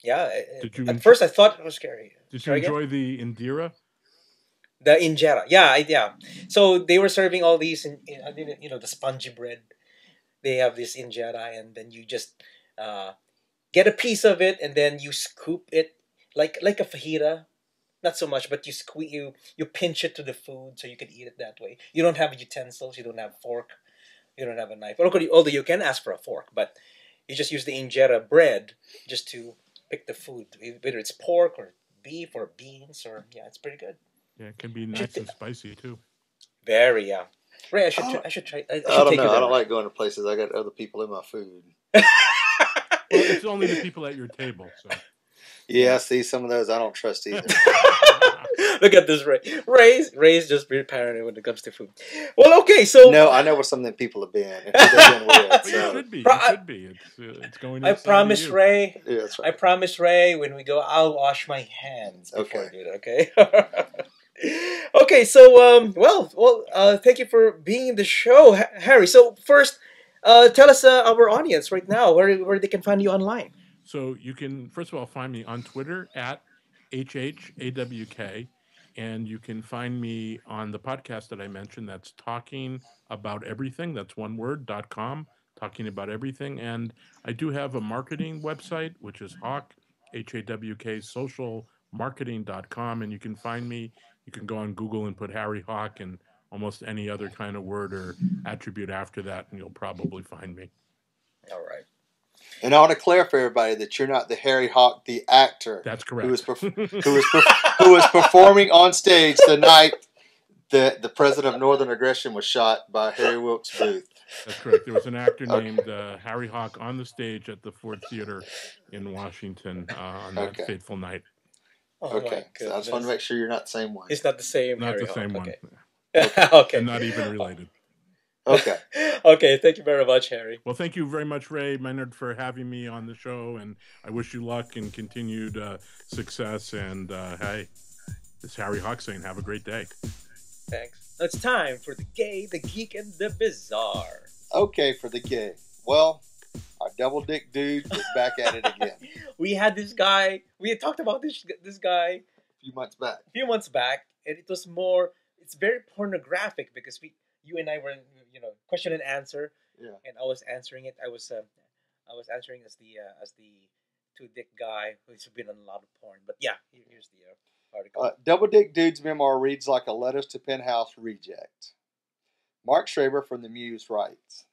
yeah. did you At enjoy? first, I thought it was scary. Did you Sorry again. enjoy the Indira? The injera, yeah, yeah. So they were serving all these, I didn't, the spongy bread. They have this injera, and then you just uh, get a piece of it, and then you scoop it like a fajita. Not so much, but you pinch it to the food so you can eat it that way. You don't have utensils. You don't have fork. You don't have a knife. Although you can ask for a fork, but you just use the injera bread just to pick the food, whether it's pork or beef or beans or yeah, it's pretty good. Yeah, it can be I should nice and spicy too. very yeah. Ray, I should I try. don't, I should try. I I should don't take know. you I there, don't Ray. like going to places I got other people in my food. Well, it's only the people at your table. So Yeah, see, some of those I don't trust either. Look at this, Ray. Ray's just very paranoid when it comes to food. Well, okay, so No, I know where some of them people have been and who they've been with. but you So. should be. Pro- You should be. It's going. I inside of promise, you. Ray. Yeah, that's I right. promise, Ray. When we go, I'll wash my hands before I Okay. do that. Okay. Okay. So, thank you for being in the show, Harry. So first, tell us our audience right now where they can find you online. So you can first of all find me on Twitter at HHAWK, and you can find me on the podcast that I mentioned. That's Talking About Everything. That's one word.com. Talking About Everything, and I do have a marketing website which is Hawk HAWK socialmarketing.com, and you can find me. You can go on Google and put Harry Hawk and almost any other kind of word or attribute after that, and you'll probably find me. All right. And I want to clarify, everybody, that you're not the Harry Hawk, the actor. That's correct. Who was performing on stage the night that the president of Northern Aggression was shot by Harry Wilkes Booth. That's correct. There was an actor named Harry Hawk on the stage at the Ford Theater in Washington on that fateful night. Oh, Okay, so I just want to make sure you're not the same one. It's not the same. Not Harry the same Hawk. one. Okay. And not even related. Okay. Okay. Thank you very much, Harry. Well, thank you very much, Ray Maynard, for having me on the show, and I wish you luck and continued success. And hey, it's Harry Hawk saying, have a great day. Thanks. It's time for the gay, the geek, and the bizarre. Okay, for the gay. Well, our double dick dude is back at it again. We had this guy. We had talked about this guy A few months back. a few months back, and it was more. It's very pornographic because you and I were, question and answer, Yeah. and I was answering it. I was answering as the two dick guy who's been on a lot of porn. But yeah, here's the article. Double Dick Dude's memoir reads like a Letters to Penthouse reject. Mark Schraber from The Muse writes,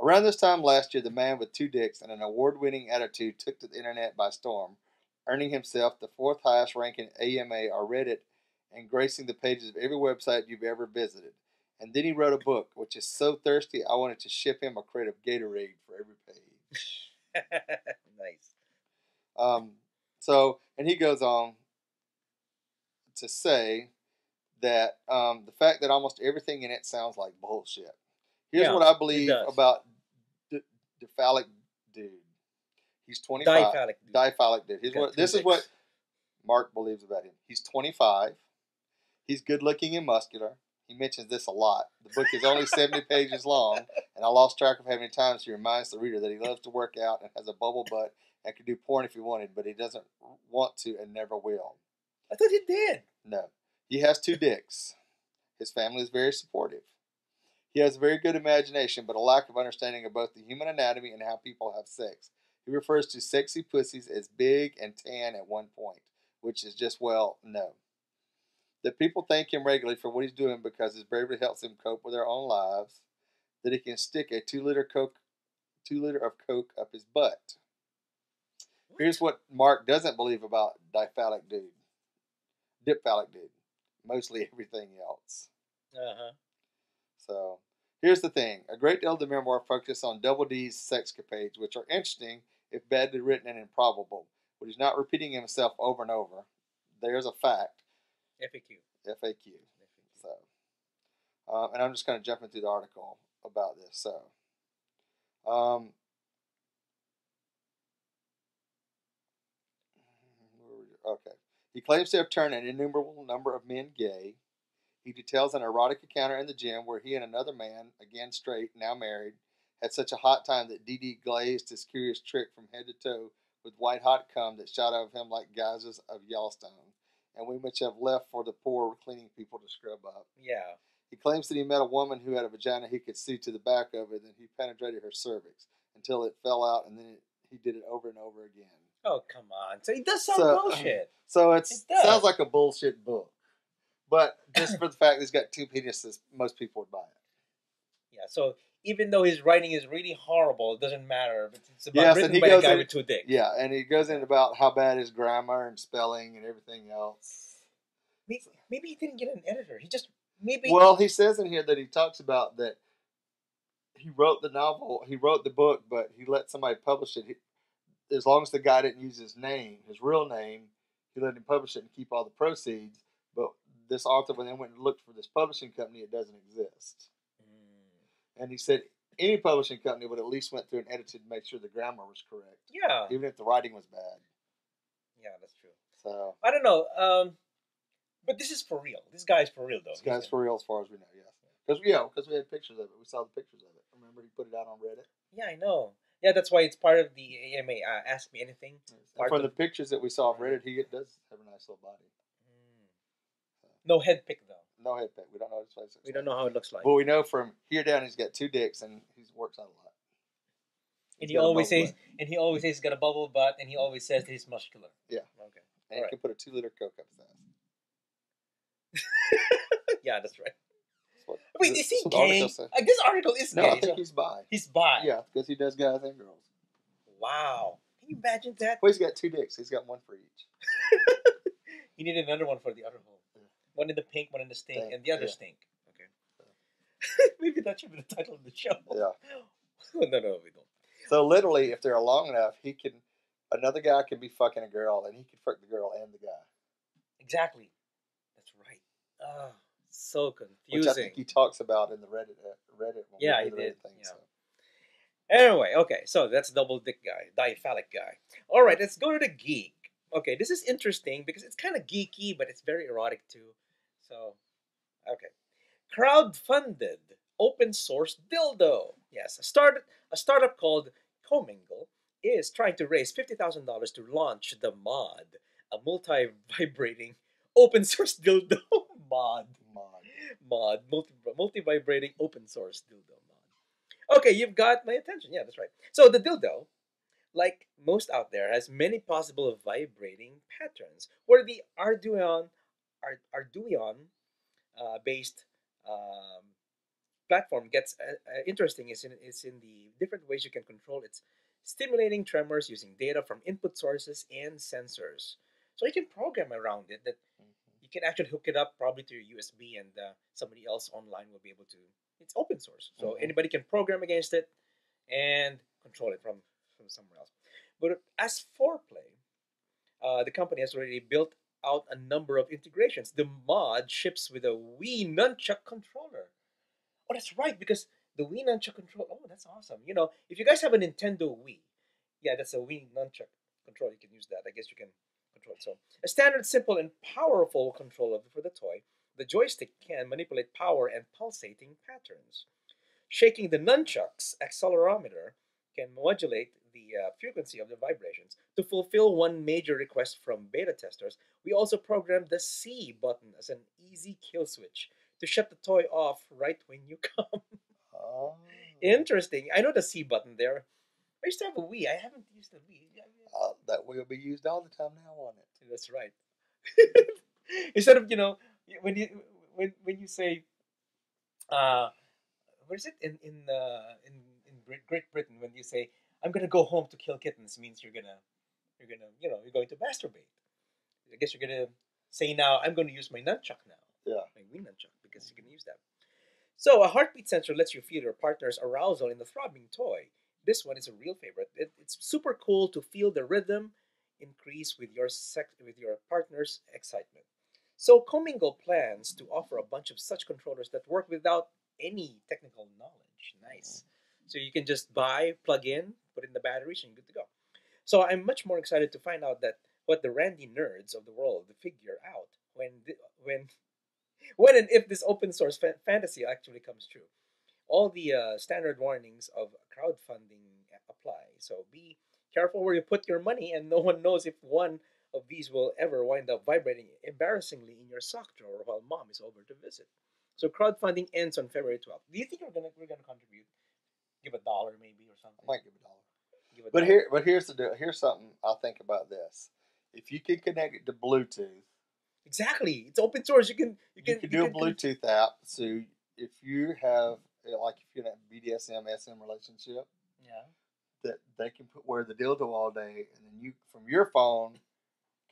around this time last year, the man with two dicks and an award-winning attitude took to the internet by storm, earning himself the fourth highest ranking AMA or Reddit and gracing the pages of every website you've ever visited. And then he wrote a book, which is so thirsty I wanted to ship him a crate of Gatorade for every page. Nice. And he goes on to say that the fact that almost everything in it sounds like bullshit. Here's what I believe about Diphallic Dude. He's 25. Diphallic Dude. This is what Mark believes about him. He's 25. He's good looking and muscular. He mentions this a lot. The book is only 70 pages long, and I lost track of how many times he reminds the reader that he loves to work out and has a bubble butt and could do porn if he wanted, but he doesn't want to and never will. I thought he did. No. He has two dicks. His family is very supportive. He has a very good imagination, but a lack of understanding of both the human anatomy and how people have sex. He refers to sexy pussies as big and tan at one point, which is just, well, no. That people thank him regularly for what he's doing because his bravery helps them cope with their own lives. That he can stick a 2 liter of Coke up his butt. Here's what Mark doesn't believe about Diphallic Dude. Mostly everything else. So, here's the thing. A great deal of the memoir focuses on Double D's sexcapades, which are interesting if badly written and improbable. But he's not repeating himself over and over. There's a fact. FAQ. So, and I'm just kind of jumping through the article about this. So, okay. He claims to have turned an innumerable number of men gay. He details an erotic encounter in the gym where he and another man, again straight, now married, had such a hot time that DD glazed his curious trick from head to toe with white hot cum that shot out of him like geysers of Yellowstone, and we much have left for the poor cleaning people to scrub up. Yeah. He claims that he met a woman who had a vagina he could see to the back of it, and he penetrated her cervix until it fell out, and then he did it over and over again. Oh, come on. So it does sound bullshit. So it sounds like a bullshit book. But just for the fact that he's got two penises, most people would buy it. Yeah, so even though his writing is really horrible, it doesn't matter. It's about written by a guy with two dicks. Yeah, and he goes in about how bad his grammar and spelling and everything else. Maybe he didn't get an editor. He just, maybe... Well, he says in here that he talks about that he wrote the novel, he wrote the book, but he let somebody publish it. as long as the guy didn't use his name, his real name, he let him publish it and keep all the proceeds. But this author, when they went and looked for this publishing company, it doesn't exist. And he said any publishing company would at least went through and edited to make sure the grammar was correct. Yeah. Even if the writing was bad. Yeah, that's true. So I don't know. But this is for real. This guy's for real, though. this guy's for real as far as we know, yes. Because we had pictures of it. We saw the pictures of it. Remember, he put it out on Reddit? Yeah, I know. Yeah, that's why it's part of the AMA Ask Me Anything. And from the pictures that we saw of Reddit, he does have a nice little body. No head pick, though. No head pick. We don't know what his face looks We don't know how it looks like. But we know from here down he's got 2 dicks and he works out a lot. And he always says he's got a bubble butt, and he always says that he's muscular. Yeah. Okay. And he can put a 2-liter Coke up his ass. Yeah, that's right. What, Wait, is he gay? This article is gay. No, I think he's bi. He's bi. Yeah, because he does guys and girls. Wow. Can you imagine that? Well, he's got 2 dicks. He's got one for each. He needed another one for the other hole. One in the pink, one in the stink, and the other stink. Okay. Maybe that should be the title of the show. Yeah. No, we don't. So literally, if they're long enough, another guy can be fucking a girl, and he can fuck the girl and the guy. Exactly. That's right. Ah, so confusing. Which I think he talks about in the Reddit. Yeah, he did. Thing, yeah. So. Anyway, okay, so that's double dick guy, diphallic guy. All right, let's go to the geek. Okay, this is interesting because it's kind of geeky, but it's very erotic too. So, okay. Crowd-funded open source dildo. Yes, a startup called Commingle is trying to raise $50,000 to launch the Mod, a multi-vibrating open source dildo mod. Multi-vibrating open source dildo mod. Okay, you've got my attention. Yeah, that's right. So the dildo, like most out there, has many possible vibrating patterns. Where the Arduino based platform gets interesting is in the different ways you can control its stimulating tremors using data from input sources and sensors. So you can program around it that you can actually hook it up probably to your USB, and somebody else online will be able to. It's open source, so anybody can program against it and control it from somewhere else. But as foreplay, the company has already built out a number of integrations. The mod ships with a Wii Nunchuck controller. Oh, that's right, because the Wii Nunchuck controller. Oh, that's awesome. You know, if you guys have a Nintendo Wii, yeah, that's a Wii Nunchuck controller. You can use that. I guess you can control it. So, a standard, simple, and powerful controller for the toy. The joystick can manipulate power and pulsating patterns. Shaking the nunchuck's accelerometer can modulate the frequency of the vibrations. To fulfill one major request from beta testers, we also programmed the C button as an easy kill switch to shut the toy off right when you come. Oh. Interesting. I know the C button there. I used to have a Wii. I haven't used the Wii. That will be used all the time now, won't it? That's right. Instead of, when you say, what is it in Great Britain, when you say, I'm gonna go home to kill kittens, means you're going to masturbate. I guess you're gonna say now, I'm going to use my nunchuck now. Yeah. My Wii nunchuck, because you're gonna use that. So a heartbeat sensor lets you feel your partner's arousal in the throbbing toy. This one is a real favorite. It's super cool to feel the rhythm increase with your partner's excitement. So Commingle plans to offer a bunch of such controllers that work without any technical knowledge. Nice. So you can just buy, plug in, put in the batteries, and good to go. So I'm much more excited to find out that what the randy nerds of the world figure out when and if this open source fantasy actually comes true. All the standard warnings of crowdfunding apply. So be careful where you put your money, and no one knows if one of these will ever wind up vibrating embarrassingly in your sock drawer while mom is over to visit. So crowdfunding ends on February 12th. Do you think we're gonna contribute? Give $1 maybe or something. I might give $1. But here's the deal. Here's something I think about this. If you can connect it to Bluetooth, exactly, it's open source. You can do a Bluetooth app. So if you have if you're in a BDSM SM relationship, that they can wear the dildo all day, and then you from your phone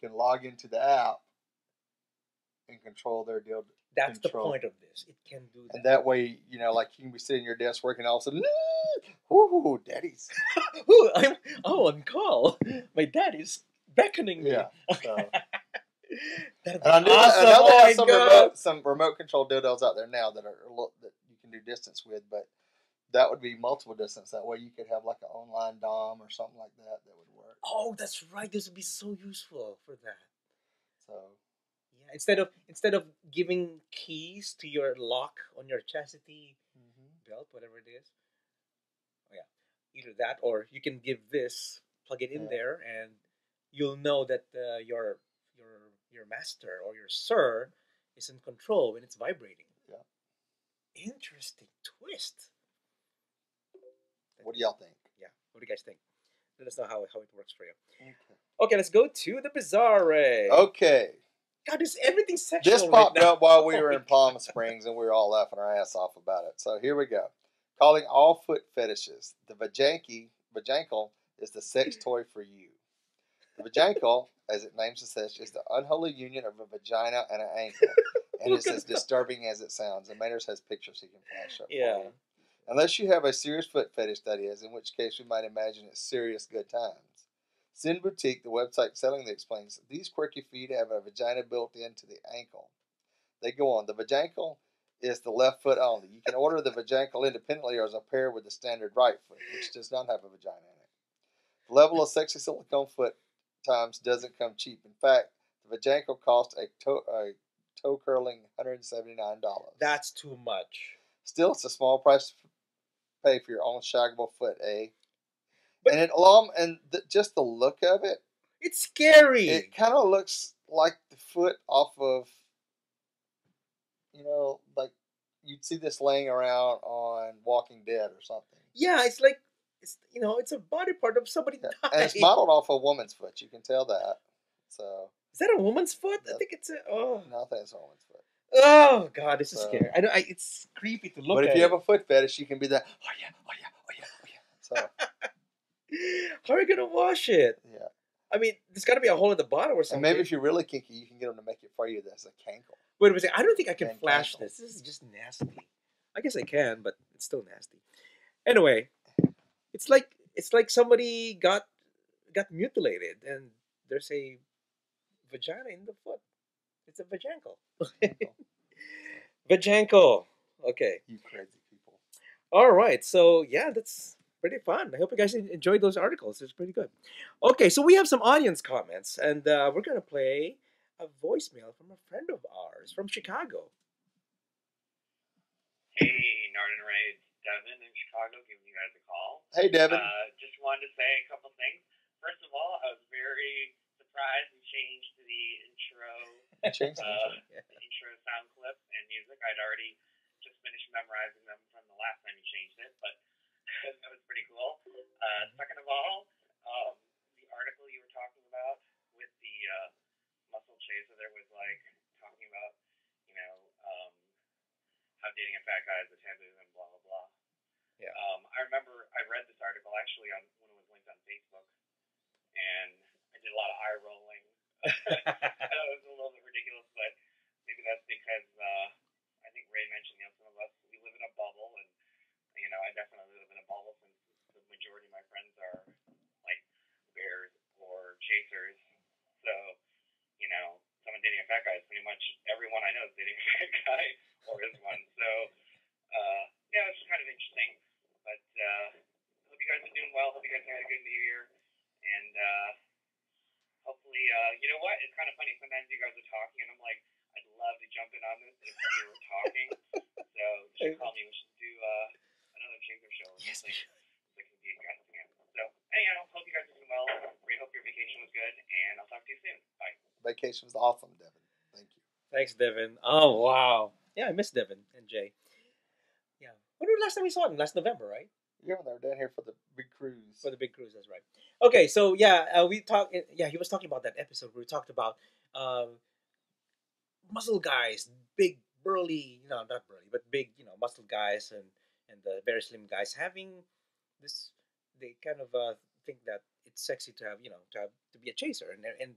can log into the app and control their dildo. That's the point of this. It can do that. And that way, like you can be sitting at your desk working, all of a sudden, ooh, daddies. Ooh, someone call. My dad is beckoning me. Yeah. So. That'd And I be knew awesome. I know Oh they my have God. some remote control dildos out there now that you can do distance with, but that would be multiple distance. That way you could have like an online dom or something like that would work. Oh, that's right. This would be so useful for that. So Yeah, instead of giving keys to your lock on your chastity belt, whatever it is. Oh, yeah, either that or you can give this, plug it in there, and you'll know that your master or your sir is in control when it's vibrating. Yeah. Interesting twist. What do y'all think? Yeah. What do you guys think? Let us know how it works for you. Okay. Okay, let's go to the Bizarre Ray. Okay. God, this everything's sexual. This popped right now. up while we were in Palm Springs and we were all laughing our ass off about it. So here we go. Calling all foot fetishes. The vajankle is the sex toy for you. The vajankle, as it names the sex, is the unholy union of a vagina and an ankle. And it's as disturbing as it sounds. And Maynard has pictures he can flash up for you. Unless you have a serious foot fetish, that is, in which case we might imagine it's serious good times. Sin Boutique, the website selling it, explains these quirky feet have a vagina built into the ankle. They go on. The vajankle is the left foot only. You can order the vajankle independently or as a pair with the standard right foot, which does not have a vagina in it. The level of sexy silicone foot times doesn't come cheap. In fact, the vajankle costs a toe curling $179. That's too much. Still, it's a small price to pay for your own shaggable foot, eh? But, and just the look of it, it's scary. It kind of looks like the foot off of, like you'd see this laying around on Walking Dead or something. Yeah, it's like it's a body part of somebody died. And it's modeled off a woman's foot. You can tell that. So is that a woman's foot? I think it's no, I think it's a woman's foot. Oh God, this is scary. I know it's creepy to look at. But if you have a foot fetish, you can be that. Oh yeah. So how are you gonna wash it? Yeah. I mean, there's got to be a hole at the bottom or something. And maybe if you're really kinky, you can get them to make it for you as a cankle. Wait a second. I don't think I can flash this. This is just nasty. I guess I can, but it's still nasty. Anyway, it's like somebody got mutilated and there's a vagina in the foot. It's a vajankle. Vajankle. Okay. You crazy people. All right. So yeah, that's pretty fun. I hope you guys enjoyed those articles. It's pretty good. Okay, so we have some audience comments, and we're gonna play a voicemail from a friend of ours from Chicago. Hey, Nard and Ray, it's Devin in Chicago, giving you guys a call. Hey, Devin. Just wanted to say a couple things. First of all, I was very surprised you changed the intro. The intro sound clip and music. I'd already just finished memorizing them from the last time you changed it, but that was pretty cool. Second of all, the article you were talking about with the muscle chaser, there was like talking about, how dating a fat guy is a taboo and blah blah blah. Yeah. I remember I read this article actually when it was linked on Facebook, and I did a lot of eye rolling. It was a little bit ridiculous, but maybe that's because I think Ray mentioned, some of us, we live in a bubble, and I definitely live in a bubble since the majority of my friends are like bears or chasers. So, someone dating a fat guy is pretty much everyone I know is dating a fat guy or is one. So, it's kind of interesting. But hope you guys are doing well. Hope you guys had a good New Year. And hopefully, you know what? It's kind of funny. Sometimes you guys are talking, and I'm like, I'd love to jump in on this if we were talking. So you should call me. We should do another chaser show. Yes, we should. That can be a guest again. So anyhow, hope you guys are doing well. We hope your vacation was good, and I'll talk to you soon. Bye. Vacation was awesome, Devin. Thank you. Thanks, Devin. Oh wow. Yeah, I miss Devin and Jay. Yeah. When was the last time we saw him? Last November, right? Yeah, they were down here for the big cruise. For the big cruise, that's right. Okay, so we talked. Yeah, he was talking about that episode where we talked about muscle guys, big burly, not burly, but big, muscle guys and the very slim guys having this. They kind of think that it's sexy to have, to be a chaser and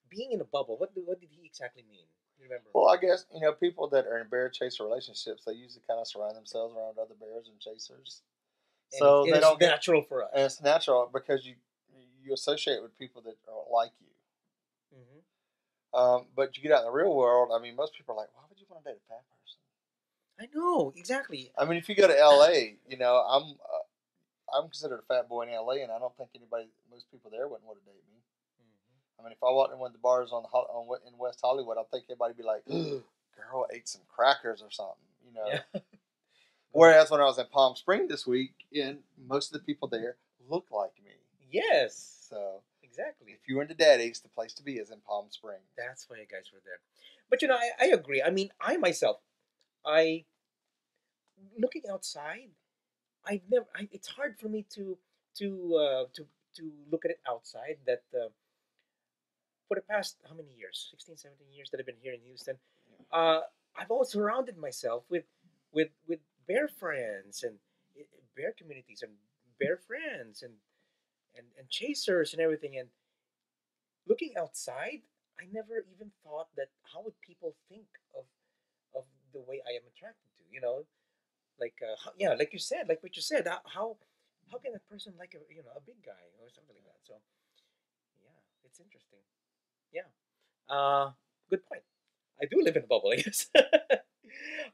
being in a bubble. What did he exactly mean? You remember? Well, I guess people that are in bear chaser relationships, they usually kind of surround themselves around other bears and chasers. And So they it's don't get, natural for us. and it's natural because you associate with people that are like you. But you get out in the real world. I mean, most people are like, "Why would you want to date a fat person?" I know exactly. I mean, if you go to L.A., I'm considered a fat boy in L.A., and I don't think most people there wouldn't want to date me. I mean, if I walked in one of the bars in West Hollywood, I think everybody'd be like, "Girl ate some crackers or something," Yeah. Whereas when I was in Palm Springs this week, most of the people there look like me. Yes. So Exactly. if you're into daddies, the place to be is in Palm Springs. That's why you guys were there. But I agree. I mean, I myself, looking outside, I've never. It's hard for me to look at it outside. That for the past how many years, 16, 17 years that I've been here in Houston, I've always surrounded myself with bear friends and bear communities and bear friends and chasers and everything. And looking outside, I never even thought that how would people think of the way I am attracted to. Like like you said, like what you said. How can a person like a big guy or something like that? So yeah, it's interesting. Yeah. Good point. I do live in a bubble, I guess.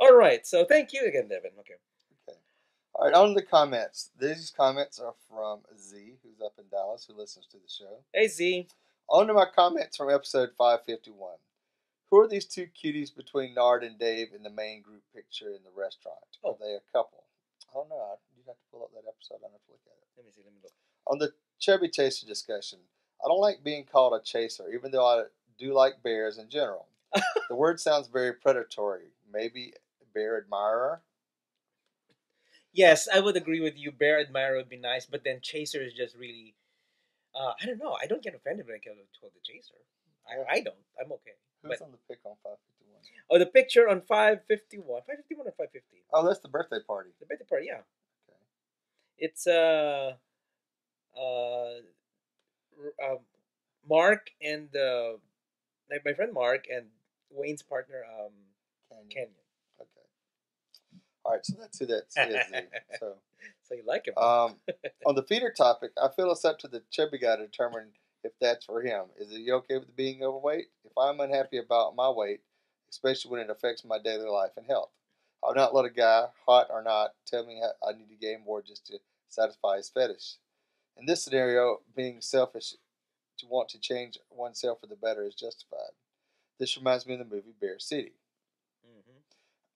All right. So thank you again, Devin. Okay. Okay. All right, on to the comments. These comments are from Z, who's up in Dallas, who listens to the show. Hey Z. On to my comments from episode 551. Who are these two cuties between Nard and Dave in the main group picture in the restaurant? Are they a couple? I don't know. You'd have to pull up that episode. I have to look at it. Let me see. Let me look. On the chubby chaser discussion, I don't like being called a chaser, even though I do like bears in general. The word sounds very predatory. Maybe bear admirer? Yes, I would agree with you. Bear admirer would be nice, but then chaser is just really. I don't know. I don't get offended when I get told the chaser. I don't. I'm okay. Who's on the pic on 551? Oh, the picture on 551. 551 or 550? Oh, that's the birthday party. The birthday party, yeah. Okay. It's Mark and like my friend Mark and Wayne's partner Canyon. Okay. All right, so that's who that is. So you like him? On the feeder topic, I feel it's up to the chubby guy to determine if that's for him. Is he okay with being overweight? If I'm unhappy about my weight, especially when it affects my daily life and health, I'll not let a guy, hot or not, tell me I need to gain more just to satisfy his fetish. In this scenario, being selfish to want to change oneself for the better is justified. This reminds me of the movie Bear City. Mm-hmm.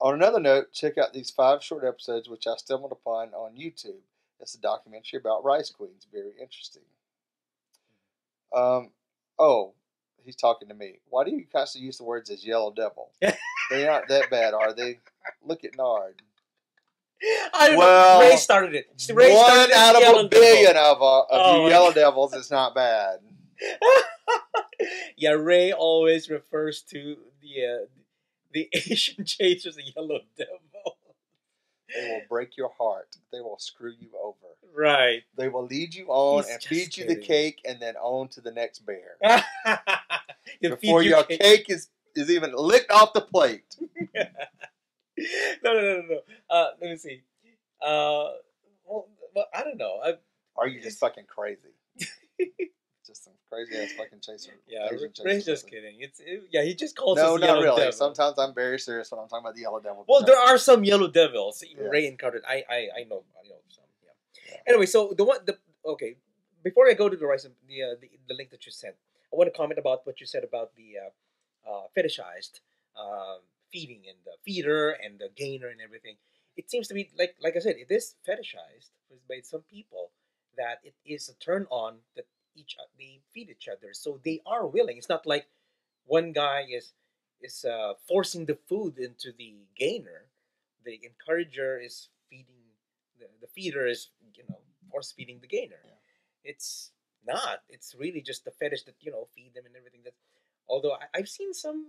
On another note, check out these 5 short episodes which I stumbled upon on YouTube. It's a documentary about rice queens. Very interesting. He's talking to me. Why do you constantly use the words as yellow devil? They aren't that bad, are they? Look at Nard. I don't know. Ray started it. Ray started One out of a billion of you yellow devils is not bad. Yeah, Ray always refers to the Asian chasers a yellow devil. They will break your heart. They will screw you over. Right. They will lead you on and feed you the cake and then on to the next bear. Before your cake is even licked off the plate. No. Let me see. Well, I don't know. Are you just fucking crazy? Just some crazy ass fucking chaser. Yeah, Ray's just kidding. He just calls us No, the not yellow really. devil. Sometimes I'm very serious when I'm talking about the yellow devil. Well, there are some yellow devils. Yes. Ray encountered. I know some. Yeah. Anyway, so okay. Before I go to the link that you sent, I want to comment about what you said about the fetishized feeding and the feeder and the gainer and everything. It seems to be like I said, it is fetishized by some people that it is a turn on that they feed each other, so they are willing. It's not like one guy is forcing the food into the gainer. The encourager is feeding the feeder is force feeding the gainer. Yeah. It's not. It's really just the fetish that feed them and everything. That although I've seen some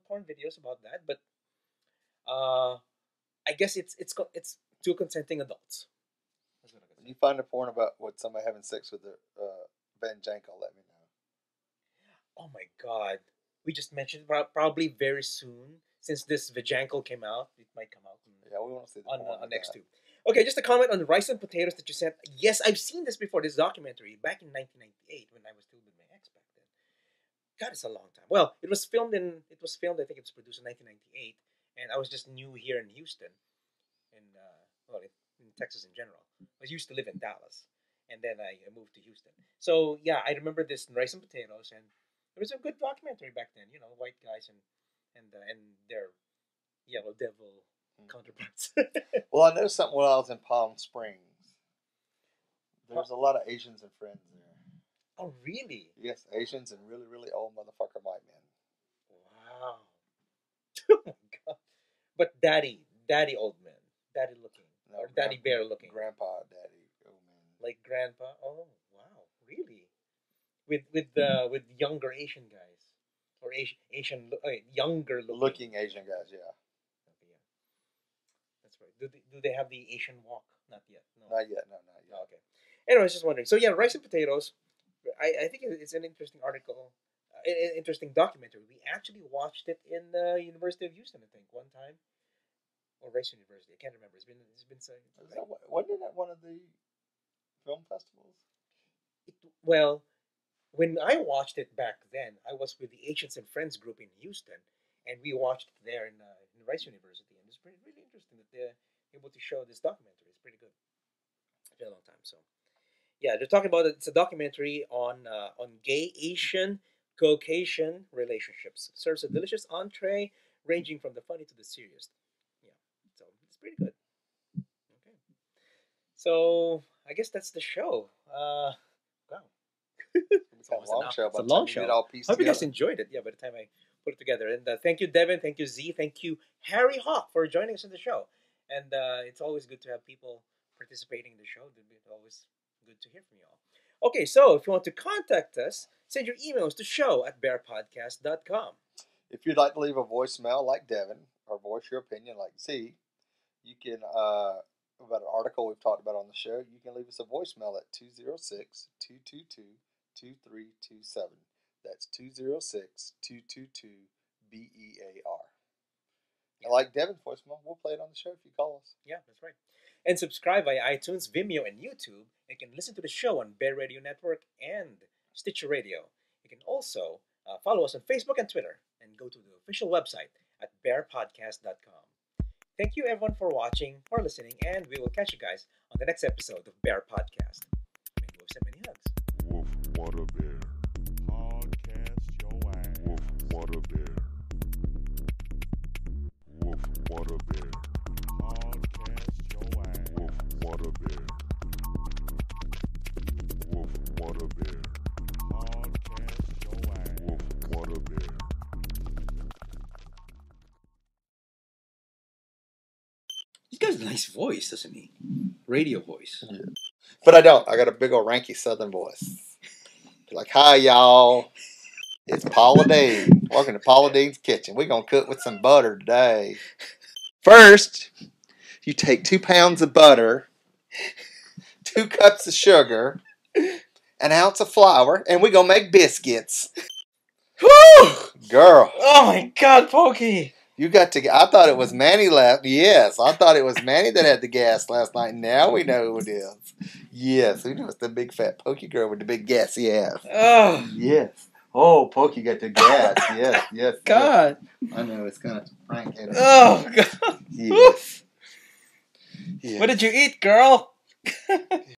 porn videos about that, but I guess it's two consenting adults. When you find a porn about somebody having sex with a Van Jankel, let me know. Oh my God. We just mentioned probably very soon, since this Vajankle came out. It might come out we want to see the on next too. Okay, just a comment on the rice and potatoes that you sent. Yes, I've seen this before. This documentary back in 1998 when I was still with my ex back then. God, it's a long time. Well, it was filmed. I think it was produced in 1998, and I was just new here in Houston, and in Texas in general. I used to live in Dallas, and then I moved to Houston. So yeah, I remember this rice and potatoes, and it was a good documentary back then. You know, white guys and their yellow devil counterparts. Well, I noticed something when I was in Palm Springs. There's a lot of Asians and friends there. Oh, really? Yes, Asians and really, really old motherfucker white men. Wow. Oh my god. But daddy old man. Daddy looking. No, or daddy bear looking. Grandpa, daddy, old man. Like grandpa. Oh, wow. Really? With younger Asian guys. Or Asian younger Looking Asian guys, yeah. Okay, yeah. That's right. Do they have the Asian walk? Not yet. No. Not yet, no, not yet. Oh, okay. Anyway, I was just wondering. So yeah, rice and potatoes. I think it's an interesting article, an interesting documentary. We actually watched it in the University of Houston, I think, one time, or Rice University. I can't remember. It's been so. Wasn't it at one of the film festivals? Well, when I watched it back then, I was with the Asians and Friends group in Houston, and we watched it there in Rice University, and it's really interesting that they're able to show this documentary. It's pretty good. It's been a long time, so. Yeah, they're talking about it. It's a documentary on gay Asian Caucasian relationships. Serves a delicious entree ranging from the funny to the serious. Yeah, so it's pretty good. Okay, so I guess that's the show. Wow, It's a almost long an hour. show. It's a by the long time you show. get all pieced I hope you guys together. enjoyed it. Yeah, by the time I put it together. And thank you, Devin. Thank you, Z. Thank you, Harry Hawk, for joining us in the show. And it's always good to have people participating in the show. It's always good to hear from you all. Okay, so if you want to contact us, send your emails to show@BearPodcast.com. If you'd like to leave a voicemail like Devin, or voice your opinion like Z, you can, about an article we've talked about on the show, you can leave us a voicemail at 206-222-2327. That's 206-222-BEAR. Yeah. And like Devin's voicemail, we'll play it on the show if you call us. Yeah, that's right. And subscribe via iTunes, Vimeo, and YouTube. You can listen to the show on Bear Radio Network and Stitcher Radio. You can also follow us on Facebook and Twitter, and go to the official website at BearPodcast.com. Thank you, everyone, for watching or listening, and we will catch you guys on the next episode of Bear Podcast. Many wolves and many hugs. Woof, what a bear. Podcast your ass. Woof, what a bear. Woof, what a bear. Podcast your ass. Woof, what a bear. Woof, what a bear. Podcast your ass. Woof, what a bear. He's got a nice voice, doesn't he? Radio voice. But I don't. I got a big old ranky southern voice. Like, hi, y'all. It's Paula Dean. Welcome to Paula Dean's Kitchen. We're going to cook with some butter today. First, you take 2 pounds of butter, 2 cups of sugar, an ounce of flour, and we're going to make biscuits. Woo! Girl, Oh my God, Pokey! you got to... I thought it was Manny left. Yes, I thought it was Manny that had the gas last night. Now we know who it is. Yes, we know it's the big fat pokey girl with the big gassy ass. Oh, Yes. Oh, Pokey got the gas. Yes, yes. God! Yes. I know, it's kind of frank. Ain't it? Oh, God! Yes. Yes. What did you eat, girl?